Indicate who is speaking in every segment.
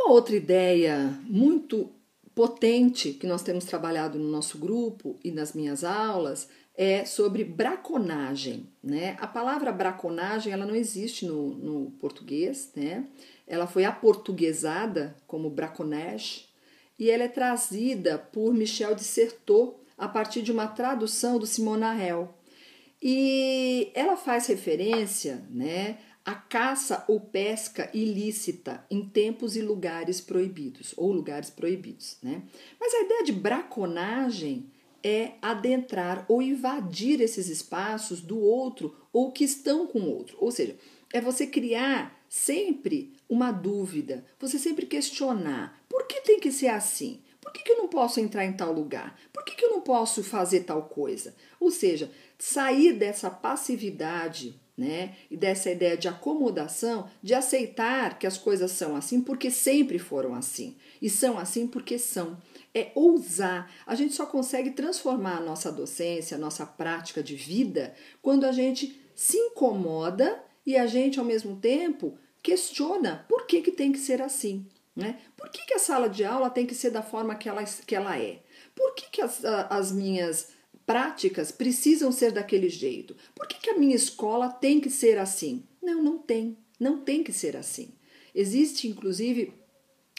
Speaker 1: Uma outra ideia muito potente que nós temos trabalhado no nosso grupo e nas minhas aulas é sobre braconagem, né? A palavra braconagem, ela não existe no português, né? Ela foi aportuguesada como braconage e ela é trazida por Michel de Certeau a partir de uma tradução do Simone Harel. E ela faz referência, né, à caça ou pesca ilícita em tempos e lugares proibidos, ou lugares proibidos, né? Mas a ideia de braconagem é adentrar ou invadir esses espaços do outro ou que estão com o outro. Ou seja, é você criar sempre uma dúvida, você sempre questionar: por que tem que ser assim? Por que eu não posso entrar em tal lugar? Por que eu não posso fazer tal coisa? Ou seja, sair dessa passividade, né, e dessa ideia de acomodação, de aceitar que as coisas são assim porque sempre foram assim. E são assim porque são. É ousar. A gente só consegue transformar a nossa docência, a nossa prática de vida, quando a gente se incomoda e a gente, ao mesmo tempo, questiona por que tem que ser assim. Né? Por que a sala de aula tem que ser da forma que ela é? Por que as minhas práticas precisam ser daquele jeito? Por que a minha escola tem que ser assim? Não tem. Não tem que ser assim. Existe, inclusive,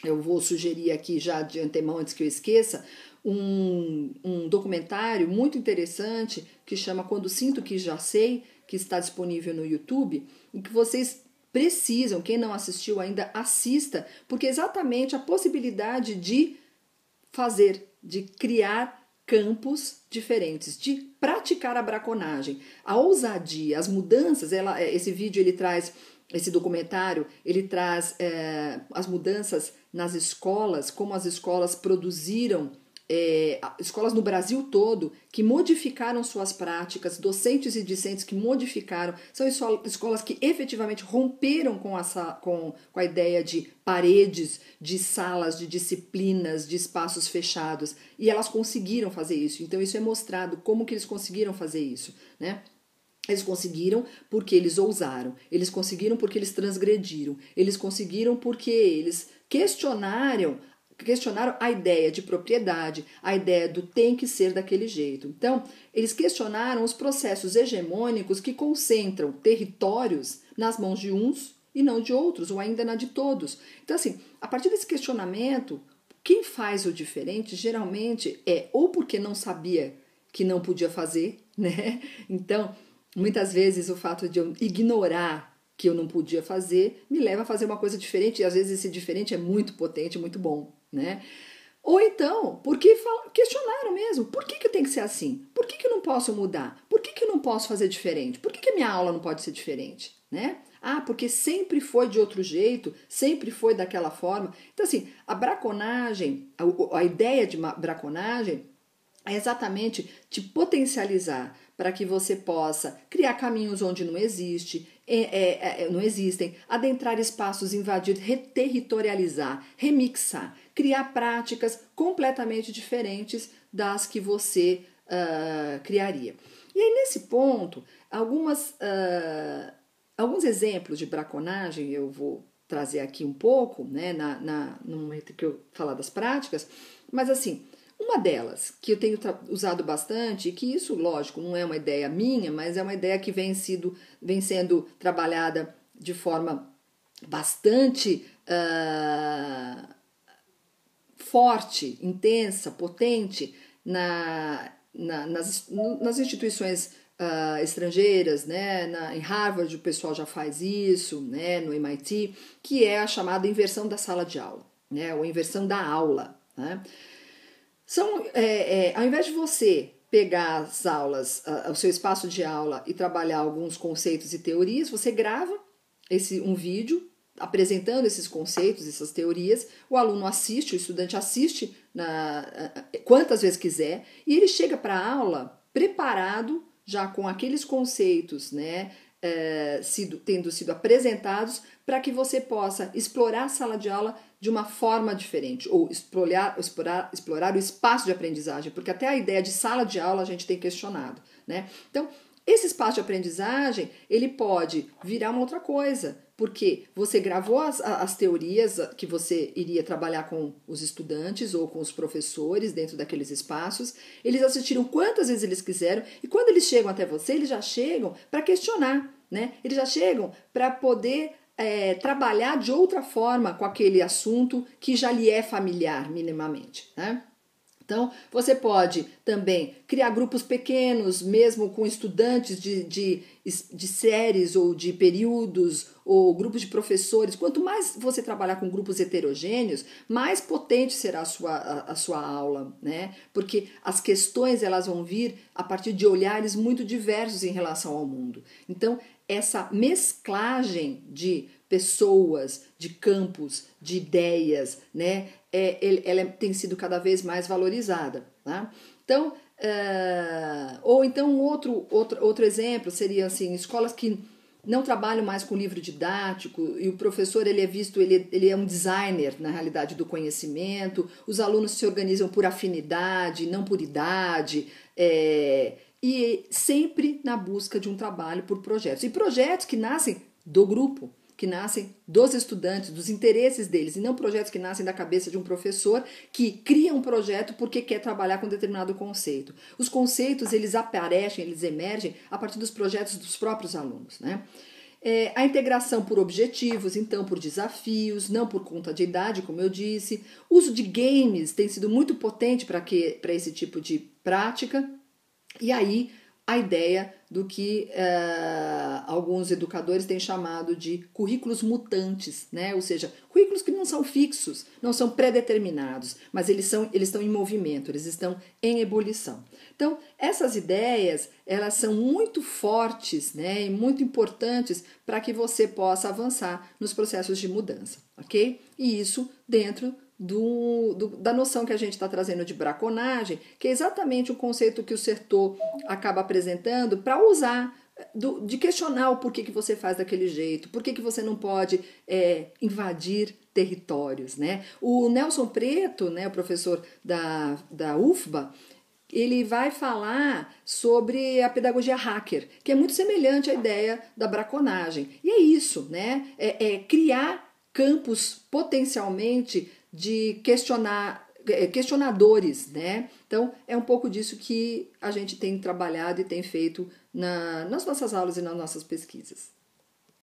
Speaker 1: eu vou sugerir aqui já de antemão, antes que eu esqueça, um documentário muito interessante que chama Quando Sinto Que Já Sei, que está disponível no YouTube, em que vocês precisam, quem não assistiu ainda, assista, porque é exatamente a possibilidade de fazer, de criar campos diferentes, de praticar a braconagem, a ousadia, as mudanças. Esse vídeo ele traz, esse documentário, ele traz as mudanças nas escolas, como as escolas produziram, escolas no Brasil todo que modificaram suas práticas, docentes e discentes que modificaram, são escolas que efetivamente romperam com a ideia de paredes, de salas, de disciplinas, de espaços fechados, e elas conseguiram fazer isso. Então isso é mostrado como que eles conseguiram fazer isso, né? Eles conseguiram porque eles ousaram, eles conseguiram porque eles transgrediram, eles conseguiram porque eles questionaram a ideia de propriedade, a ideia do tem que ser daquele jeito. Então, eles questionaram os processos hegemônicos que concentram territórios nas mãos de uns e não de outros, ou ainda na de todos. Então, assim, a partir desse questionamento, quem faz o diferente geralmente é ou porque não sabia que não podia fazer, né? Então, muitas vezes o fato de eu ignorar que eu não podia fazer me leva a fazer uma coisa diferente, e às vezes esse diferente é muito potente, muito bom, né? Ou então, porque questionaram mesmo, por que tem que ser assim? Por que eu não posso mudar? Por que eu não posso fazer diferente? Por que a minha aula não pode ser diferente, né? Ah, porque sempre foi de outro jeito, sempre foi daquela forma. Então, assim, a braconagem, a ideia de braconagem é exatamente te potencializar para que você possa criar caminhos onde não não existem, adentrar espaços, invadir, reterritorializar, remixar, criar práticas completamente diferentes das que você criaria. E aí, nesse ponto, alguns exemplos de braconagem eu vou trazer aqui um pouco, né, no momento que eu falar das práticas, mas assim, uma delas, que eu tenho usado bastante, e que isso, lógico, não é uma ideia minha, mas é uma ideia que vem sendo trabalhada de forma bastante forte, intensa, potente nas instituições estrangeiras, né? Em Harvard o pessoal já faz isso, né? No MIT, que é a chamada inversão da sala de aula, né? Ou inversão da aula, né? Ao invés de você pegar as aulas, o seu espaço de aula e trabalhar alguns conceitos e teorias, você grava um vídeo apresentando esses conceitos, essas teorias, o aluno assiste, o estudante assiste quantas vezes quiser, e ele chega para a aula preparado, já com aqueles conceitos, né, tendo sido apresentados, para que você possa explorar a sala de aula de uma forma diferente, ou explorar o espaço de aprendizagem, porque até a ideia de sala de aula a gente tem questionado, né? Então, esse espaço de aprendizagem, ele pode virar uma outra coisa, Porque você gravou as teorias que você iria trabalhar com os estudantes ou com os professores dentro daqueles espaços, eles assistiram quantas vezes eles quiseram, e quando eles chegam até você, eles já chegam para questionar, né? Eles já chegam para poder trabalhar de outra forma com aquele assunto que já lhe é familiar minimamente, né? Então, você pode também criar grupos pequenos, mesmo com estudantes de séries ou de períodos, ou grupos de professores. Quanto mais você trabalhar com grupos heterogêneos, mais potente será a sua aula, né? Porque as questões elas vão vir a partir de olhares muito diversos em relação ao mundo. Então, essa mesclagem de pessoas, de campos, de ideias, né? Ela tem sido cada vez mais valorizada. Tá? Então, ou então outro exemplo seria assim, escolas que não trabalham mais com livro didático e o professor ele é visto, ele é um designer na realidade do conhecimento, os alunos se organizam por afinidade, não por idade, e sempre na busca de um trabalho por projetos. E projetos que nascem do grupo, que nascem dos estudantes, dos interesses deles, e não projetos que nascem da cabeça de um professor que cria um projeto porque quer trabalhar com determinado conceito. Os conceitos, eles aparecem, eles emergem a partir dos projetos dos próprios alunos, né? A integração por objetivos, então por desafios, não por conta de idade, como eu disse. O uso de games tem sido muito potente para esse tipo de prática. E aí a ideia do que alguns educadores têm chamado de currículos mutantes, né? Ou seja, currículos que não são fixos, não são pré-determinados, mas eles estão em movimento, eles estão em ebulição. Então, essas ideias, elas são muito fortes, né? E muito importantes para que você possa avançar nos processos de mudança, ok? E isso dentro da noção que a gente está trazendo de braconagem, que é exatamente o conceito que o Certeau acaba apresentando para usar, de questionar o porquê que você faz daquele jeito, por que você não pode invadir territórios, né? O Nelson Preto, né, o professor da UFBA, ele vai falar sobre a pedagogia hacker, que é muito semelhante à ideia da braconagem. E é isso, né? Criar campos potencialmente de questionadores, né? Então, é um pouco disso que a gente tem trabalhado e tem feito nas nossas aulas e nas nossas pesquisas.